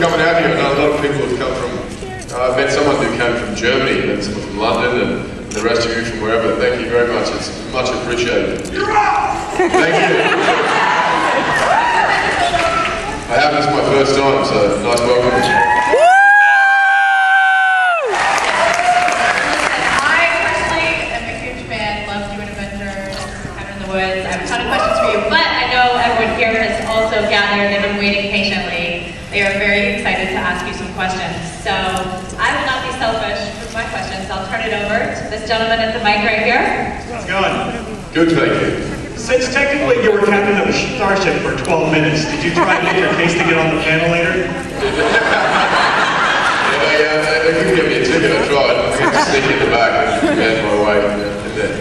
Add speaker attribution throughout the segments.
Speaker 1: coming out here. I know a lot of people have come from, I've met someone who came from Germany, and someone from London, and the rest of you from wherever. Thank you very much. It's much appreciated. Thank you. I have this my first time, so nice welcome.
Speaker 2: I have a ton of questions for you, but I know everyone here has also gathered. They've been waiting patiently. They are very excited to ask you some questions. So I will not be selfish with my questions. I'll turn it over to this gentleman at the mic right here.
Speaker 3: How's it going?
Speaker 1: Good, thank you.
Speaker 3: Since technically you were captain of a starship for 12 minutes, did you try to get your case to get on the panel later?
Speaker 1: Yeah, they couldn't give me a ticket. I tried. I had to sneak in the back and made my way in there.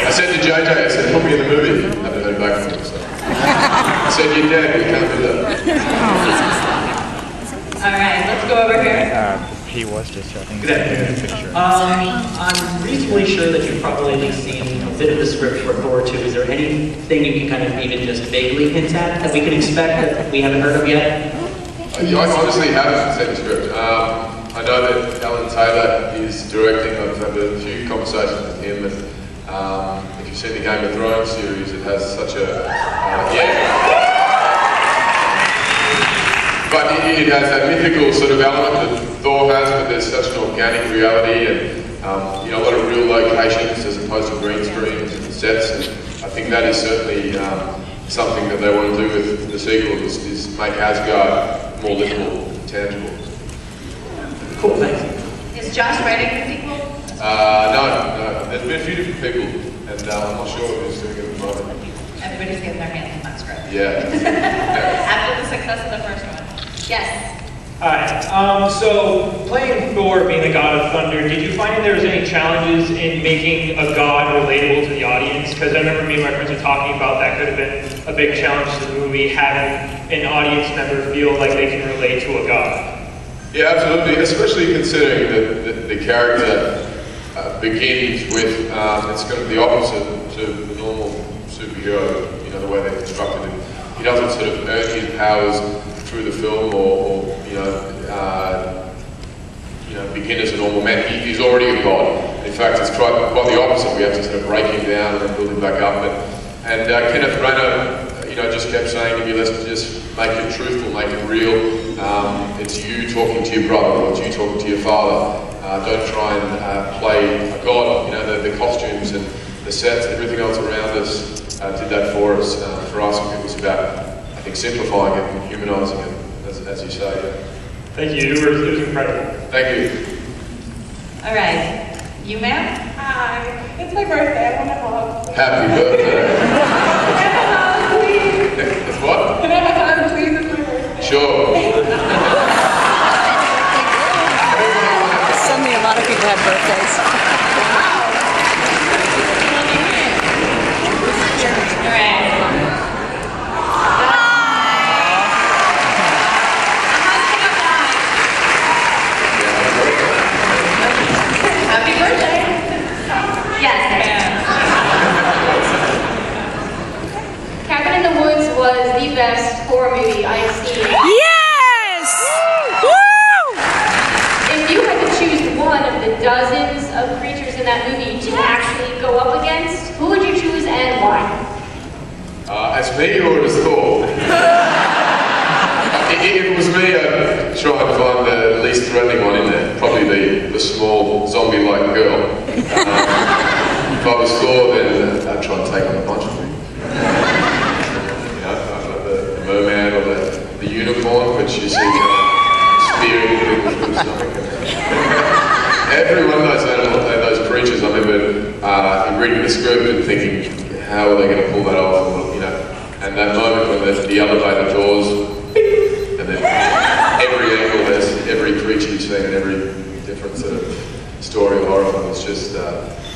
Speaker 1: I said to JJ, I said, put me in the movie. I haven't heard back from him, so. I said, you're dead, we can't do that.
Speaker 2: Alright, let's go over here.
Speaker 4: He was just showing
Speaker 5: a picture. I'm reasonably sure that you've probably seen a bit of the script for Thor 2. Is there anything you can kind of even just vaguely hint at that we can expect that we haven't heard of yet?
Speaker 1: I honestly haven't seen the script. I know that Alan Taylor is directing. I've had a few conversations with him. And, if you've seen the Game of Thrones series, it has such a, but it has that mythical sort of element that Thor has, but there's such an organic reality and you know, a lot of real locations as opposed to green screens and sets. And I think that is certainly something that they want to do with the sequel is make Asgard more literal, tangible.
Speaker 5: Cool, thanks.
Speaker 2: Is Josh writing the sequel?
Speaker 1: No. There's been a few different people, and I'm not sure who's doing it at the moment.
Speaker 2: Everybody's getting their hands on that script.
Speaker 1: Yeah.
Speaker 2: After the success of the first one. Yes.
Speaker 6: Hi. So playing Thor, being the god of thunder, did you find there was any challenges in making a god relatable to the audience? Because I remember me and my friends were talking about that could have been a big challenge to the movie, having an audience member feel like they can relate to a god.
Speaker 1: Yeah, absolutely, especially considering that the character begins with, it's kind of the opposite to the normal superhero, you know, the way they're constructed. And he doesn't sort of earn his powers through the film or begin as a normal man. He's already a god. In fact, it's quite the opposite. We have to sort of break him down and then build him back up. And Kenneth Branagh, just kept saying to me, let's just make it truthful, make it real. It's you talking to your brother, or it's you talking to your father. Don't try and play a god. You know, the costumes and the sets, everything else around us did that for us. For us, it was about, I think, simplifying it and humanising it, as you say. Yeah.
Speaker 6: Thank you. It was incredible.
Speaker 1: Thank you.
Speaker 2: All right. You, ma'am?
Speaker 7: Hi. It's my birthday. I want to hug.
Speaker 1: Happy birthday. It's what?
Speaker 7: Can I have a hug, please? It's my birthday.
Speaker 1: Sure.
Speaker 8: Suddenly a lot of people have birthdays.
Speaker 2: All right. Happy birthday. Yes, ma'am.
Speaker 9: Cabin in the Woods was the best horror movie I've seen.
Speaker 8: Yes! Woo!
Speaker 9: If you had to choose one of the dozens of creatures in that movie to actually go up against, who would you choose and why?
Speaker 1: As me or as Thor? If it was me, I'd try and find the least threatening one in there. Probably the small zombie-like girl. If I was Thor, then I'd try and take on a bunch of them. You know, the merman or the unicorn, which you see spearing people through the stomach. Every one of those animals, those creatures, I remember reading the script and thinking, how are they going to pull that off? You know, and that moment when the elevator doors, and then every angle, there's every creature you've seen, and every different sort of story of horror film is just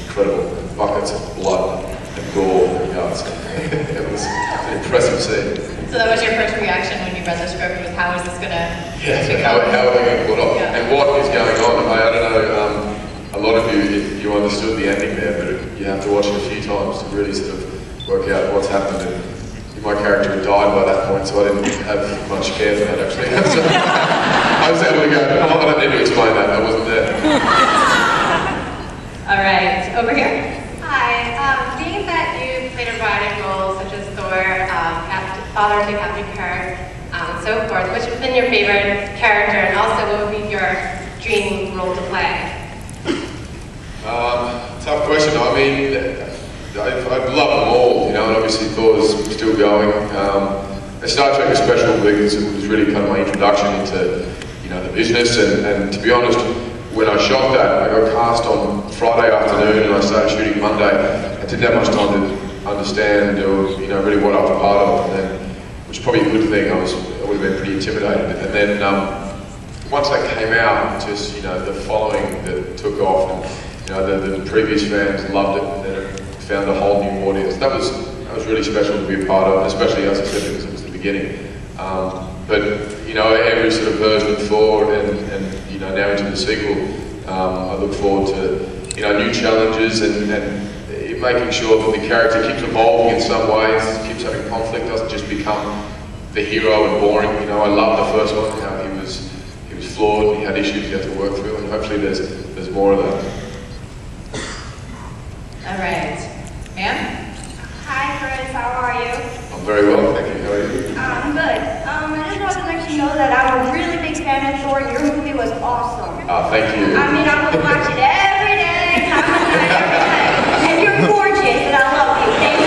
Speaker 1: incredible. Buckets of blood and gore and guts. It was an impressive scene.
Speaker 2: So that was your first reaction when you read the script, was how is this going to...
Speaker 1: Yeah, so how are they going to pull it off? Yeah. And what is going on? I don't know, a lot of you understood the ending there, but you have to watch it a few times to really sort of work out what's happened. And my character had died by that point, so I didn't have much care for that actually. So I was able to go, oh, I don't need to explain that, I wasn't there.
Speaker 2: All right, over here.
Speaker 10: Hi, being that you played a variety of roles such as Thor, father to Captain Kirk, and so forth, which has been your favorite character, and also what would be your dream role to play?
Speaker 1: Tough question. I mean, I'd love them all, you know, and obviously Thor's still going. And Star Trek was special because it was really kind of my introduction into, you know, the business, and to be honest, when I shot that, I got cast on Friday afternoon and I started shooting Monday. I didn't have much time to understand or, you know, really what I was part of, and then, which is probably a good thing. I would have been pretty intimidated. And then once that came out, just, you know, the following that took off, and, you know, the previous fans loved it, and then it found a whole new audience. That was really special to be a part of, especially, as I said, because it was the beginning. But, you know, every sort of version of Thor and you know, now into the sequel, I look forward to, you know, new challenges and making sure that the character keeps evolving in some ways, keeps having conflict, doesn't just become the hero and boring. You know, I love the first one, how he was flawed, he had issues he had to work through, and hopefully there's more of that.
Speaker 2: All right, ma'am?
Speaker 7: Hi, Chris. How are you?
Speaker 1: I'm very well, thank you. How are you?
Speaker 7: I'm good. I just wanted to let you know that I'm a really big fan of Thor. Your movie was awesome.
Speaker 1: Thank you.
Speaker 7: I mean, I would watch it every day, time and night, every night. And you're gorgeous, and I love you. Thank you.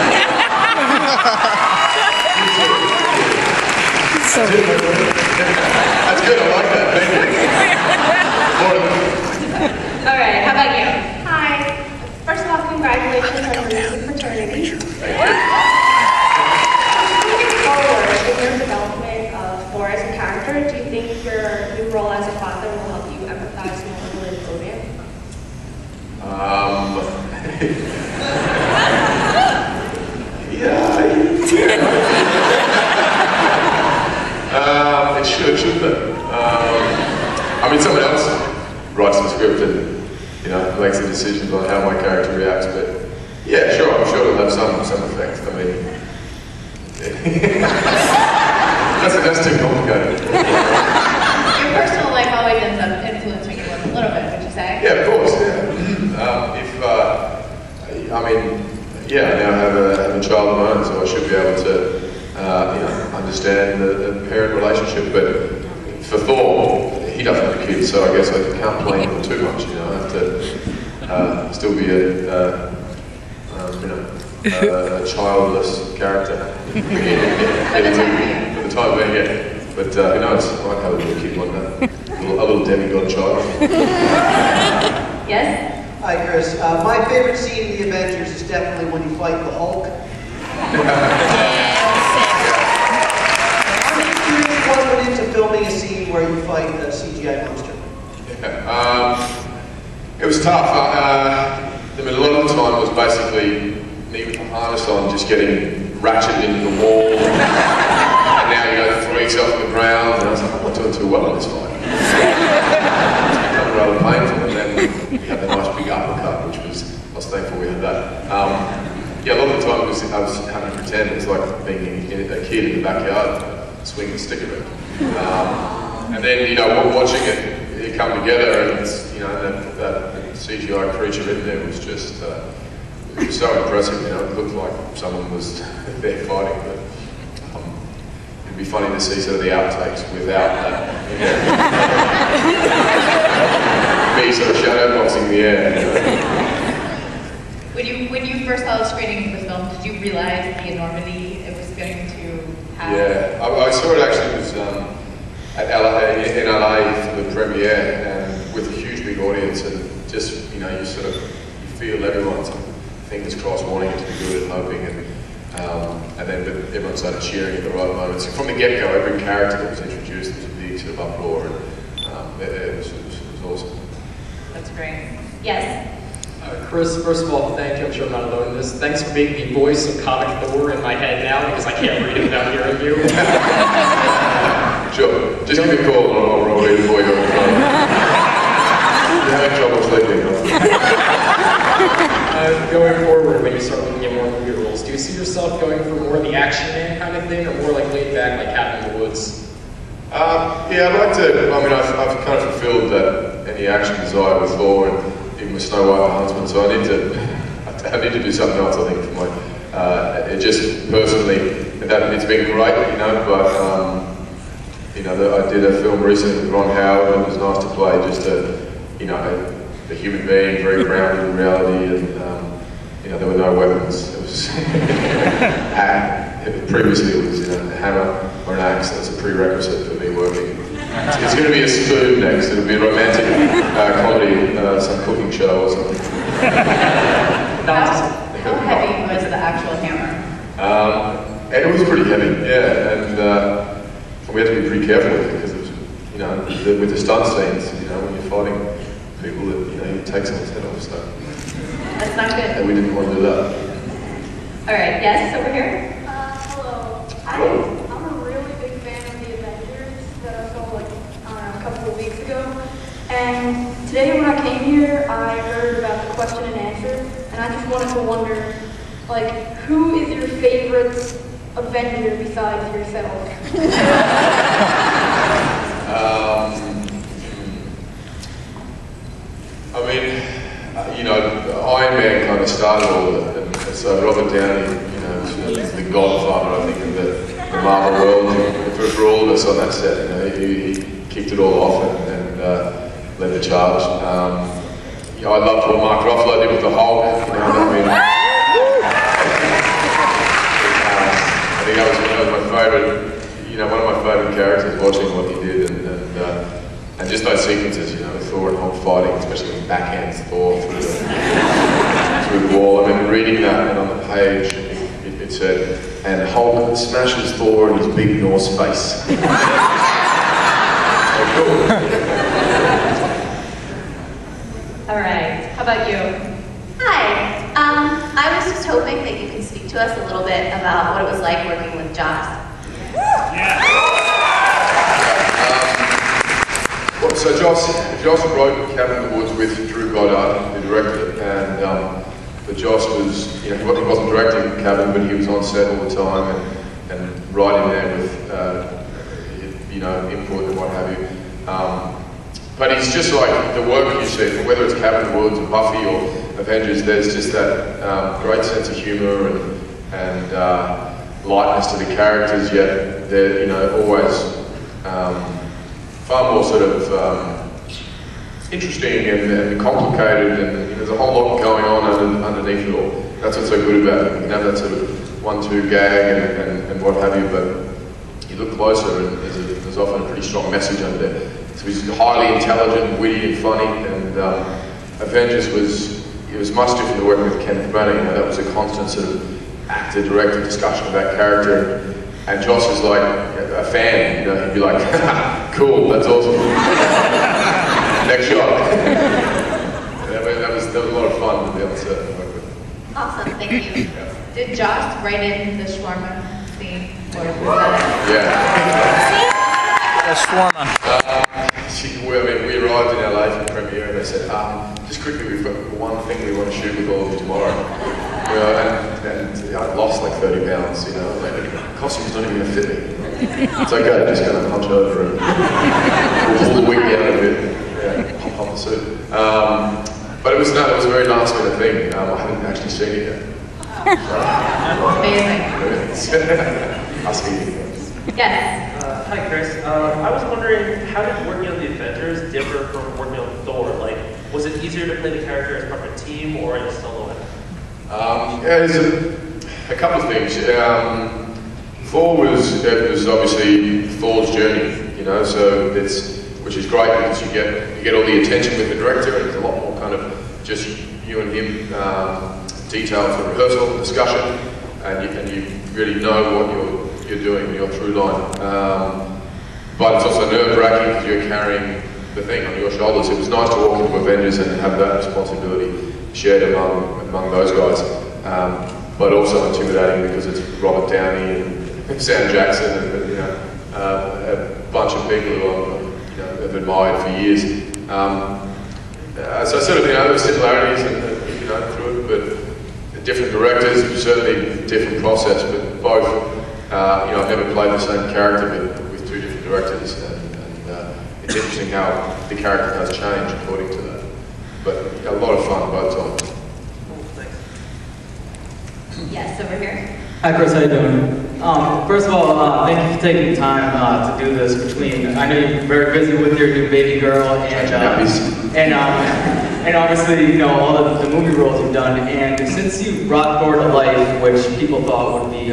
Speaker 8: So good.
Speaker 1: That's good, I like that, thank you.
Speaker 2: All right, how about you?
Speaker 7: Hi. First of all, congratulations on your new paternity.
Speaker 1: Thank you.
Speaker 7: Moving forward in your development of Thor as a character, do you think your new role as a father will help you empathize more with Odin?
Speaker 1: Yeah. It shouldn't it? I mean, someone else writes the script and, you know, makes the decisions on how my character reacts, but yeah, sure, I'm sure it'll have some effect. I mean, that's too complicated.
Speaker 2: Your personal life always ends up influencing your work a little bit, would you say?
Speaker 1: Yeah, of course, yeah. I mean, yeah, I now have a child of my own, so I should be able to, you know, understand the parent relationship, but for Thor, he doesn't have kids, so I guess I can't blame him too much, you know, I have to still be you know, a childless character.
Speaker 2: For the time being.
Speaker 1: For the time being, yeah. But who knows, I might have a little kid one day. A little demigod child.
Speaker 2: Yes?
Speaker 11: Hi, Chris. My favorite scene in the Avengers is definitely when you fight the Hulk. I'm just curious what went into filming a scene where you fight a CGI monster.
Speaker 1: Yeah, it was tough. I mean, a lot of the time was basically me with the harness on, just getting ratcheted into the wall. And now you know, throw yourself on the ground, and I was like, I'm not doing too well in this fight. It's become rather painful, and then we had the nice big uppercut, which was, I was thankful we had that. Yeah, a lot of the time I was having to pretend it was like being a kid in the backyard, swinging a stick around. And then, you know, watching it come together, and it's, you know, that CGI creature in there was just, it was so impressive, you know, it looked like someone was there fighting, but it'd be funny to see sort of the outtakes without that, you know. Me sort of shadow boxing the air, you know.
Speaker 2: When you first saw the screening of the film, did you realize the enormity it was going to have?
Speaker 1: Yeah, I saw it actually, it was in LA for the premiere, and with a huge big audience, and just, you know, you sort of, you feel everyone's fingers crossed wanting it to be good and hoping, and then everyone started cheering at the right moments. From the get-go, every character that was introduced, there was a big sort of uproar, and it was awesome.
Speaker 2: That's great. Yes?
Speaker 5: Chris, first of all, thank you. I'm sure I'm not alone in this. Thanks for being the voice of comic Thor in my head now, because I can't read it without hearing you.
Speaker 1: Sure. Just give me a call and I'll read it for you. You're having trouble sleeping, huh?
Speaker 12: going forward, when you start looking at more movie roles, do you see yourself going for more of the action man kind of thing, or more like laid back, like Cabin in the Woods?
Speaker 1: Yeah, I'd like to. I mean, I've kind of fulfilled that any action desire with Thor and even with Snow White and the Huntsman. So I need to do something else. I think for my. It just personally, it's been great, you know. But you know, I did a film recently with Ron Howard, and it was nice to play just a human being, very grounded in reality, and you know, there were no weapons. It was previously it was a hammer or an axe. That's a prerequisite for me working. It's going to be a spoon next. It'll be a romantic comedy, some cooking show or something.
Speaker 2: How heavy was the actual hammer?
Speaker 1: It was pretty heavy, yeah, and we had to be pretty careful with it because it was, you know, with the stunt scenes, you know, when you're fighting people that, you know, you take someone's head off, so.
Speaker 2: That's not good.
Speaker 1: And we didn't want to do that.
Speaker 2: All right, yes, over here.
Speaker 7: Hello. I'm a really big fan of the Avengers that I saw like, I don't know, a couple of weeks ago. And today when I came here, I heard about the question and answer, and I just wanted to wonder, like, who is your favorite Avenger besides yourself?
Speaker 1: I mean, you know, Iron Man kind of started all of it, and so Robert Downey, you know, is the godfather, I think, of the Marvel world. For all of us on that set, you know, he kicked it all off and led the charge. You know, I loved what Mark Ruffalo did with the Hulk. You know, I mean, I think that was my favourite. You know, one of my favourite characters, watching what he did, and just those sequences, you know, Thor and Hulk fighting, especially when he backhands Thor through the wall. I remember reading that, and on the page it said, "And Hulk smashes Thor in his big Norse face."
Speaker 2: All right, how about you?
Speaker 10: Hi. I was just hoping that you could speak to us a little bit about what it was like working with Joss.
Speaker 1: So Joss wrote Cabin in the Woods with Drew Goddard, who directed it, and but Joss was, you know, he wasn't directing Cabin, but he was on set all the time and right in there with, you know, input and what have you. But it's just like the work you see, whether it's Cabin in the Woods or Buffy or Avengers, there's just that great sense of humour and lightness to the characters, yet they're, you know, always far more sort of interesting and complicated, and you know, there's a whole lot going on underneath it all. That's what's so good about it. You can have that sort of 1-2 gag and what have you, but you look closer and there's often a pretty strong message under there. So he's highly intelligent, witty and funny, and Avengers was much different to working with Kenneth Branagh. You know, that was a constant sort of actor-director discussion about character. And Joss was like a fan, you know, he'd be like, cool, that's awesome. Next shot. that was a lot of fun to be able to work with.
Speaker 2: Awesome, thank you. Did Joss write in the shawarma scene? Or was
Speaker 1: Yeah.
Speaker 4: The shawarma.
Speaker 1: We arrived in LA for the premiere and they said, just quickly, we've got one thing we want to shoot with all of you tomorrow. You know, and I lost like 30 pounds, you know, like, the costume's not even going to fit me. It's okay, just kind of punch over and pull the wig down a bit, yeah, pop the suit. But it was a very last minute thing. I haven't actually seen it yet.
Speaker 2: Amazing.
Speaker 1: Asking you.
Speaker 2: Yes.
Speaker 13: Hi, Chris. I was wondering, how did working on the Avengers differ from working on Thor? Like, was it easier to play the character as part of a team or in a solo effort?
Speaker 1: Yeah, there's a couple of things. Thor was obviously Thor's journey, you know, so which is great because you get all the attention with the director, and it's a lot more kind of just you and him detailed for rehearsal and discussion, and you really know what you're doing in your through line. But it's also nerve-wracking because you're carrying the thing on your shoulders. It was nice to walk into Avengers and have that responsibility shared among those guys, but also intimidating because it's Robert Downey and Sam Jackson and you know, a bunch of people who I've admired for years. So sort of, you know, there were similarities and you know, through it, but different directors, certainly different process, but both, I've never played the same character with two different directors, and it's interesting how the character does change according to that. But a lot of fun both times.
Speaker 2: Yes, over here.
Speaker 14: Hi Chris, how you doing? First of all, thank you for taking time to do this between, I know you're very busy with your new baby girl and obviously, all the movie roles you've done, and since you brought Thor to life, which people thought would be,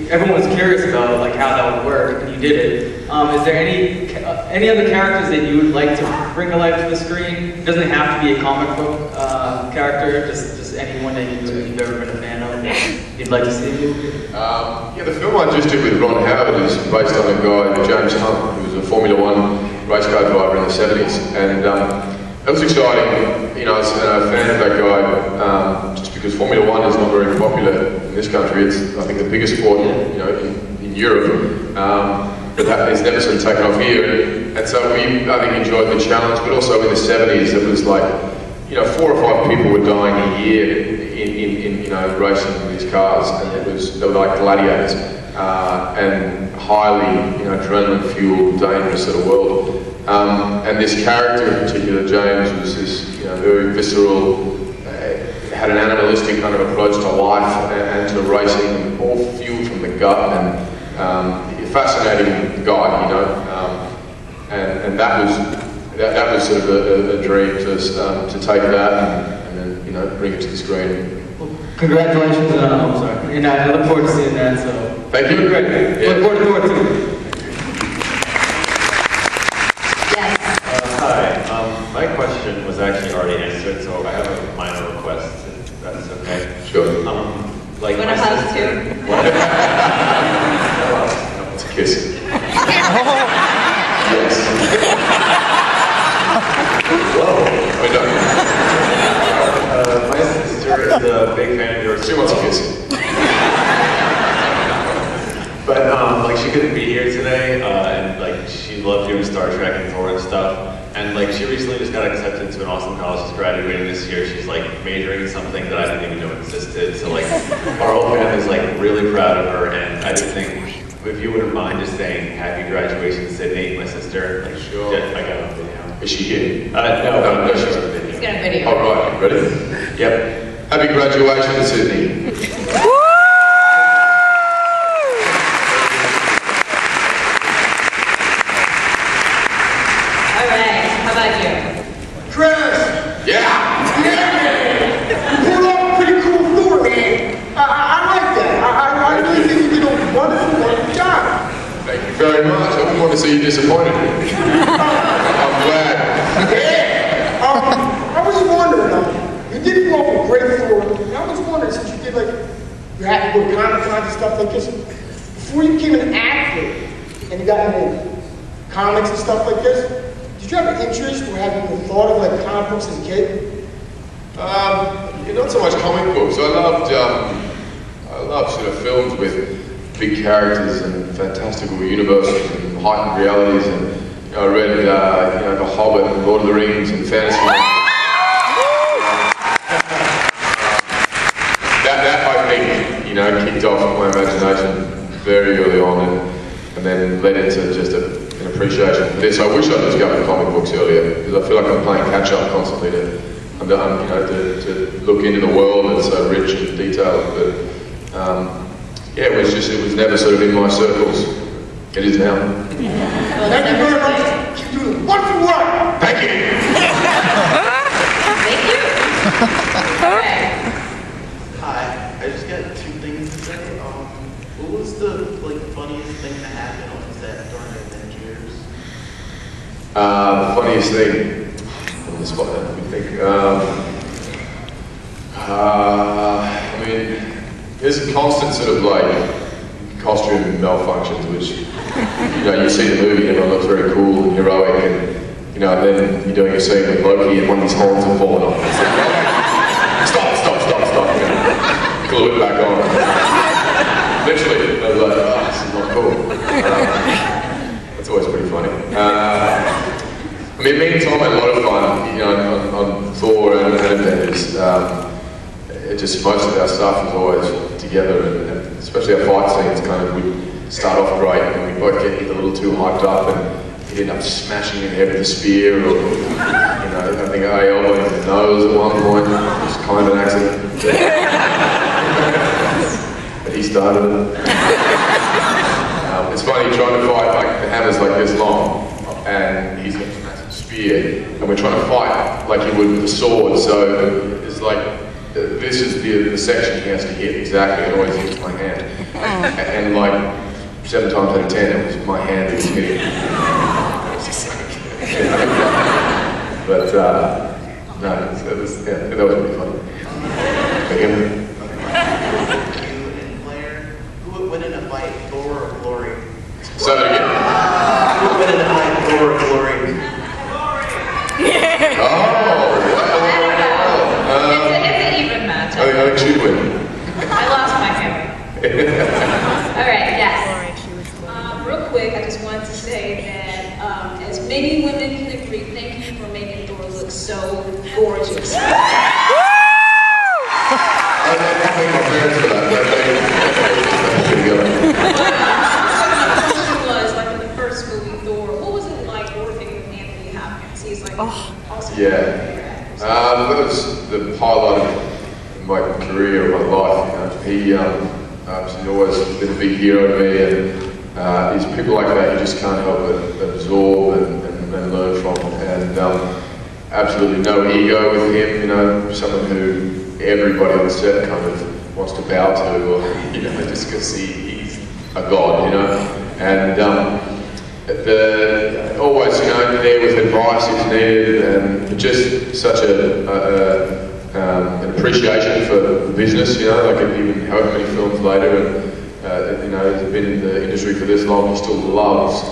Speaker 14: everyone was curious about, like how that would work, and you did it. Is there any other characters that you would like to bring to life to the screen? It doesn't have to be a comic book character, just anyone that you've ever been a fan of that you'd like to see in the movie?
Speaker 1: The film I just did with Ron Howard is based on a guy, James Hunt, who was a Formula One race car driver in the 70s, and it was exciting. I was a fan of that guy just because Formula One is not very popular in this country. It's, I think, the biggest sport, in Europe, but that has never sort of taken off here. And so we, I think, enjoyed the challenge. But also in the 70s, it was like, 4 or 5 people were dying a year in racing these cars, and they were like gladiators, and highly, adrenaline-fueled, dangerous sort of world. And this character in particular, James, was this, very visceral, had an animalistic kind of approach to life and to racing, and all fueled from the gut, and a fascinating guy, and that was sort of a dream to take that and then, bring it to the screen.
Speaker 14: Congratulations, I'm sorry. And I look forward to seeing that, so.
Speaker 1: Thank you.
Speaker 14: Great.
Speaker 1: Yeah.
Speaker 14: Look forward to Thor too.
Speaker 15: Hi. My question was actually already answered, so I have a minor request, if that's okay.
Speaker 1: Sure.
Speaker 2: Like want a hug too?
Speaker 1: It's a kiss.
Speaker 15: Yes. Whoa.
Speaker 1: We're done.
Speaker 15: My sister is a big fan of yours.
Speaker 1: She wants a kiss.
Speaker 15: But she couldn't be here today, and she loved doing Star Trek and Thor and stuff. And she recently just got accepted to an awesome college. She's graduating this year. She's majoring in something that I didn't even know existed. So our whole family's really proud of her. And I just think if you wouldn't mind just saying happy graduation, Sydney, my sister.
Speaker 1: Sure.
Speaker 15: Yeah, I got a video.
Speaker 1: Is she here?
Speaker 15: No, she's on a video.
Speaker 2: He's got a video.
Speaker 1: All right, ready?
Speaker 15: Yep.
Speaker 1: Happy graduation, Sydney.
Speaker 2: All right, how about you?
Speaker 16: Chris!
Speaker 1: Yeah!
Speaker 16: Man! You pulled off a pretty cool Thor, man. I like that. I really think you did a wonderful job.
Speaker 1: Thank you very much. I wouldn't want to see you disappointed. I'm glad.
Speaker 16: Yeah! I was wondering, you did pull off a great Thor, and I was wondering, since you did you had to go to Comic-Con and stuff like this, before you became an actor, and you got into comics and stuff like this, did you have an interest or have you thought of comic books as a kid?
Speaker 1: Not so much comic books. I loved sort of films with big characters and fantastical universes and heightened realities. And I read The Hobbit and Lord of the Rings and fantasy. That I think kicked off my imagination very early on, and then led into just an appreciation for this. I wish I'd discovered comic books earlier, because I feel like I'm playing catch up constantly to look into the world that's so rich and detailed. But it was never sort of in my circles. It is now.
Speaker 16: Thank you very much. Keep doing wonderful work.
Speaker 1: Thank you.
Speaker 2: Thank you. All right.
Speaker 17: Hi, I just got 2 things to say. What was the funniest thing to happen on set during Avengers?
Speaker 1: The funniest thing on the spot, let me think. There's a constant sort of costume malfunctions, which you see the movie and everyone looks very cool and heroic, and then you're doing a scene with Loki and one of his horns have fallen off. It's stop. Glue it back on. Literally, I was like, this is not cool. That's always pretty funny. Me and Tom had a lot of fun, on Thor and Avengers. it just most of our stuff was always together, and especially our fight scenes kind of would start off great, and we both get a little too hyped up, and he'd end up smashing in the head with a spear, or I think I elbowed him in the nose at one point. It was kind of an accident. But he started it. It's funny trying to fight, like the hammer's like this long, and he's got this massive spear, and we're trying to fight like he would with a sword, so it's like, this is the section he has to hit exactly, it always hits my hand. And like, 7 times out of 10, it was my hand that was hitting. But, no, that was pretty funny. For him.
Speaker 17: Who would win in a fight, Thor or Glory?
Speaker 1: Say that again.
Speaker 17: Who would win in a fight, Thor or Glory?
Speaker 2: It's an even match.
Speaker 1: I think she'd win.
Speaker 2: I lost my favorite. All right, yes.
Speaker 18: Real quick, I just wanted to say that as many women can agree, thank you for making Thor look so gorgeous.
Speaker 1: I thank my parents for that.
Speaker 18: Was like in the first movie Thor. What was it like working with Anthony Hopkins? He's like awesome.
Speaker 1: Yeah. That was the highlight of my career, of my life. He's always been a big hero to me, and these people like that you just can't help but absorb and learn from. And absolutely no ego with him. Someone who everybody on set kind of wants to bow to, or just because he's a god, And always, there with advice if needed, and just such an appreciation for the business, like even however many films later, and he's been in the industry for this long, he still loves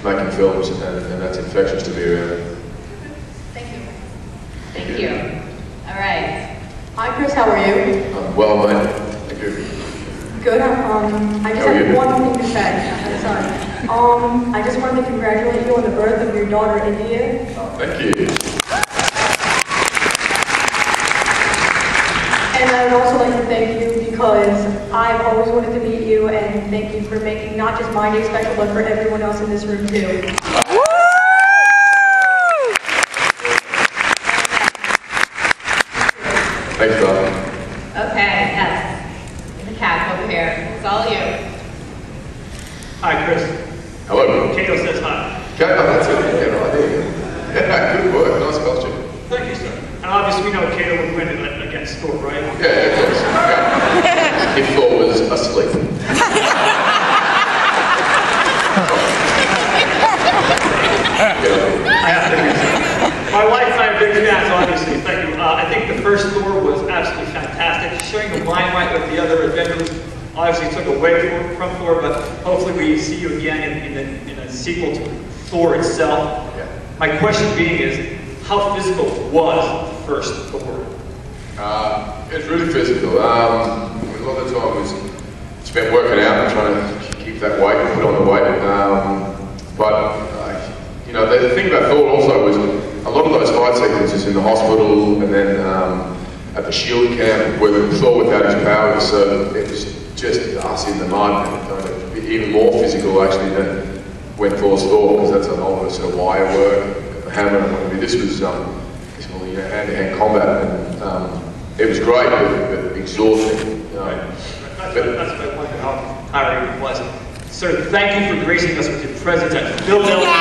Speaker 1: making films, and that's infectious to be around.
Speaker 2: Thank you. Thank you. All right.
Speaker 7: Hi Chris, how are you?
Speaker 1: I'm well, mate. Thank you.
Speaker 7: Good. I just have one thing to say. I'm sorry. I just wanted to congratulate you on the birth of your daughter, India.
Speaker 1: Thank you.
Speaker 7: And I would also like to thank you because I've always wanted to meet you, and thank you for making not just my day special, but for everyone else in this room too.
Speaker 1: Thanks, Bob.
Speaker 2: Okay, yes. The cat over here. It's all you.
Speaker 6: Hi, Chris.
Speaker 1: Hello.
Speaker 6: Kato says hi.
Speaker 1: Kato, that's it. Yeah, good work. Nice costume.
Speaker 6: Thank you, sir. And obviously we know Kato would win against Thor, right?
Speaker 1: Yeah, of course. Yeah. If Thor was asleep.
Speaker 6: I have to. My wife and I are big fans, obviously. Thank you. I think the first Thor was absolutely fantastic. Showing the limelight of the other Avengers obviously took away from Thor, but hopefully we see you again in a sequel to Thor itself.
Speaker 1: Yeah.
Speaker 6: My question being is, how physical was the first Thor?
Speaker 1: It's really physical. A lot of the time was spent working out and trying to keep that weight and put on the weight. The thing about Thor also was a lot of those fight sequences in the hospital and then at the SHIELD camp where Thor without his powers, so it was just us in the mud, and kind of even more physical actually than when Thor's Thor, because that's a whole sort of wire work, a hammer. This was hand-to-hand combat, and it was great, but exhausting.
Speaker 6: That's what I wondered how tiring it was. Sir, thank you for gracing us with your presence at Philadelphia.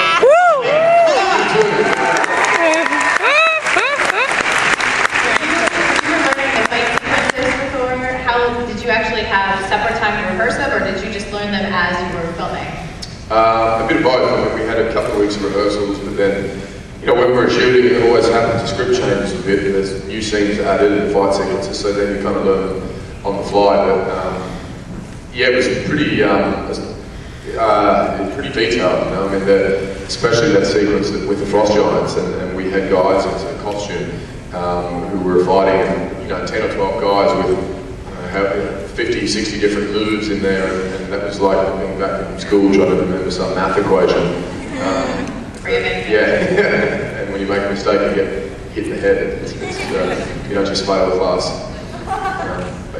Speaker 2: How did you actually have separate time to rehearse them, or did you just learn them as you were filming?
Speaker 1: A bit of both. We had a couple of weeks of rehearsals, but then, when we were shooting, it always happens to script changes a bit. There's new scenes added and fight sequences, so then you kind of learn on the fly. But it was pretty detailed. Especially that sequence with the Frost Giants, and we had guys in costume who were fighting, and 10 or 12 guys with 50, 60 different moves in there, and that was like being back in school trying to remember some math equation. Yeah, and when you make a mistake, you get hit in the head. You don't just fail the class.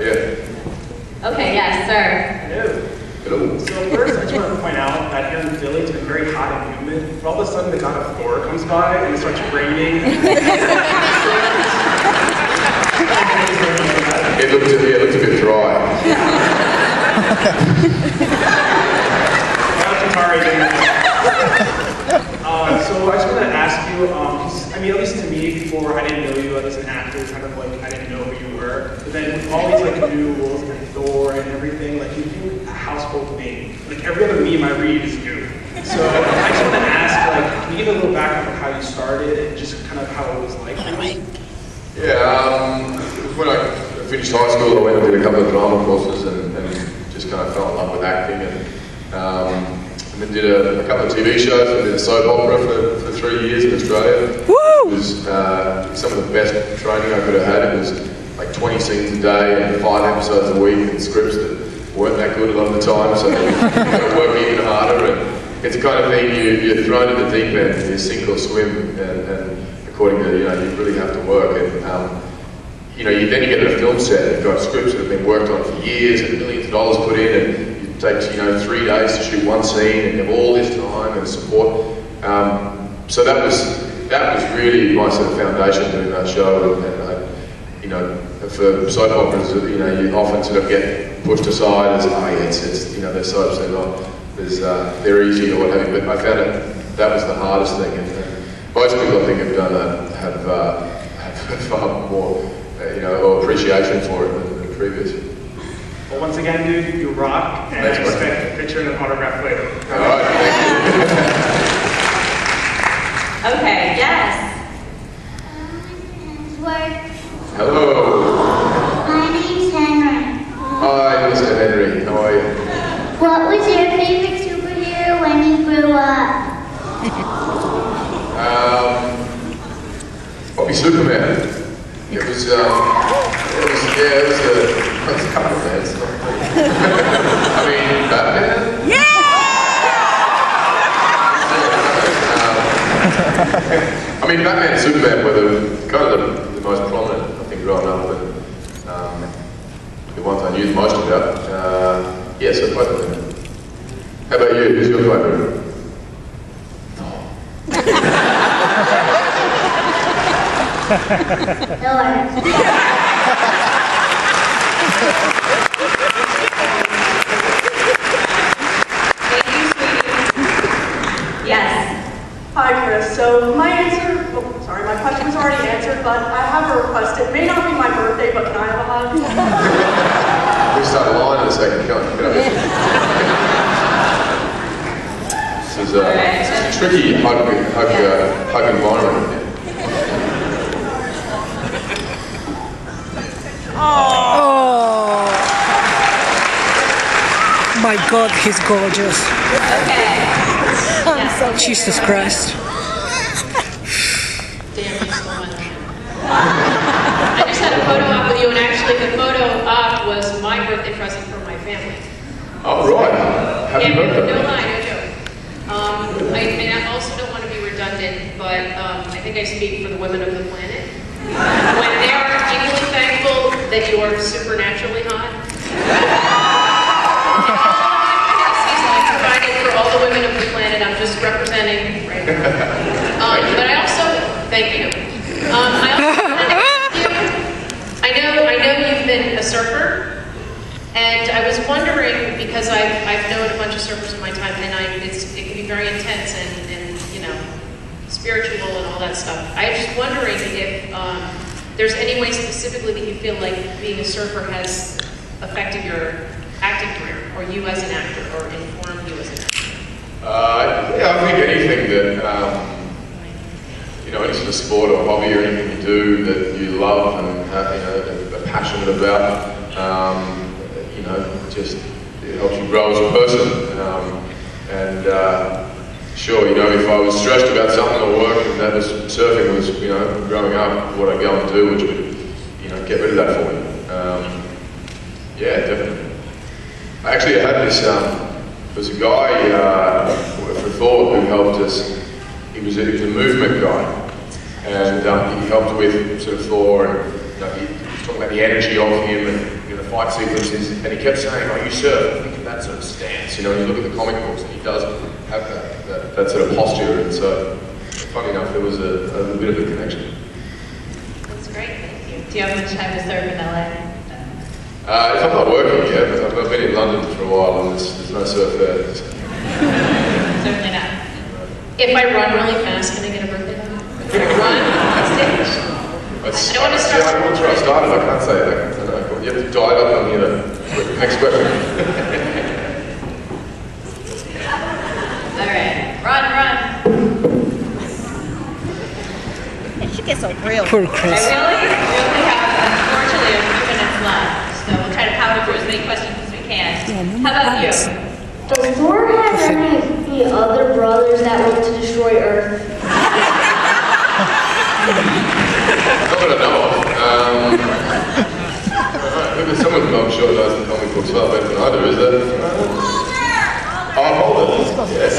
Speaker 1: yeah.
Speaker 2: Okay, yes, sir.
Speaker 12: Hello. So first, I just want to point out that here in Philly, it's been very hot and humid. But all of a sudden, the god of Thor comes by and it starts raining.
Speaker 1: It looked a bit dry.
Speaker 12: So I just want to ask you, I mean, at least to me, before I didn't know you as an actor, kind of like I didn't know who you were. But then with all these like new roles like Thor and everything, like you became a household name. Like every other meme I read is you. So I just want to ask, like, can you give a little background of how you started and just kind of how it was like for you?
Speaker 1: Yeah, when I finished high school, I went and did a couple of drama courses and just kind of fell in love with acting and then did a couple of TV shows and did a soap opera for 3 years in Australia. Woo! It was some of the best training I could have had. It was like 20 scenes a day and 5 episodes a week and scripts that weren't that good a lot of the time, so you got to work even harder. And it's the kind of thing you're thrown in the deep end and you sink or swim, and according to, you really have to work. And then you get to a film set and you've got scripts that have been worked on for years and millions of dollars put in, and it takes 3 days to shoot one scene and you have all this time and support. So that was really my sort of foundation doing that show. And for soap operas, you often sort of get pushed aside as, they're soaps, they're easy or what have you. But I found that was the hardest thing. And most people I think have done that have far more, or appreciation for it than previous.
Speaker 12: Well, once again, dude, you rock, and
Speaker 1: Thanks,
Speaker 12: I expect a picture and an autograph later.
Speaker 1: All right, thank you.
Speaker 2: Okay, yes.
Speaker 19: Hemsworth.
Speaker 1: Hello.
Speaker 19: My name's Henry.
Speaker 1: Hi, Mr. Henry. How are you?
Speaker 19: What was your favorite superhero when you grew up?
Speaker 1: Probably Superman. It was a couple of bands. I mean, Batman? Yeah! Batman and Superman were kind of the most prominent, I think, growing up, and the ones I knew the most about. So both of them. How about you? Who's your favourite?
Speaker 2: Yes.
Speaker 20: Hi, Chris. So my question was already answered, but I have a request. It may not be my birthday, but can I have a hug?
Speaker 1: We start a line in a second. Come on, get up here. This is a tricky hug environment.
Speaker 8: Oh my God, he's gorgeous.
Speaker 2: Okay.
Speaker 8: Jesus Christ.
Speaker 10: Damn, you stole my line. I just had a photo op with you, and actually the photo op was my birthday present from my family.
Speaker 1: Oh, right. Happy birthday.
Speaker 10: No lie, no joke. I also don't want to be redundant, but I think I speak for the women of the planet. When they are equally thankful that you are supernaturally hot. Provided for all the women of the planet, I'm just representing right now. But I also, thank you. I also wanted to ask you, I know you've been a surfer, and I was wondering, because I've known a bunch of surfers in my time, and it can be very intense and spiritual and all that stuff. I was just wondering if there's any way specifically that you feel like being a surfer has affected your acting career, or you as an actor, or informed you as an actor?
Speaker 1: I think anything that, any sort of sport or hobby or anything you do that you love and are passionate about, just it helps you grow as a person. Sure, if I was stressed about something or work, and that was surfing was, growing up, what I'd go and do, which would, get rid of that for me. Yeah, definitely. I actually had this, there was a guy for Thor who helped us. He was a movement guy, and he helped with sort of Thor, and he was talking about the energy of him and the fight sequences, and he kept saying, "Are you sure?" Think of that sort of stance. You know, when you look at the comic books, and he does have that sort of posture, and so, funny enough, there was a bit of a connection.
Speaker 2: That's great, thank you. Do you have much time to serve in LA?
Speaker 1: If I'm not working yet, but I've been in London for a while, and there's no surf there.
Speaker 2: Certainly not.
Speaker 18: If I run really fast, can I get a birthday bout? Can I run on stage?
Speaker 1: I don't want to start. Yeah, I want to try. I started. I can't say that. You have to dive up on the next question.
Speaker 2: All right, run.
Speaker 8: She gets so real. Poor Chris.
Speaker 2: We only have, unfortunately, a few minutes left, so we'll try to power through as many questions as we can. How about you?
Speaker 19: Does Thor have any other brothers that want to destroy Earth?
Speaker 1: Not that I know of. Maybe some of them I'm sure knows the comic books far better than I do, is that? Oh, Mulder. Yes.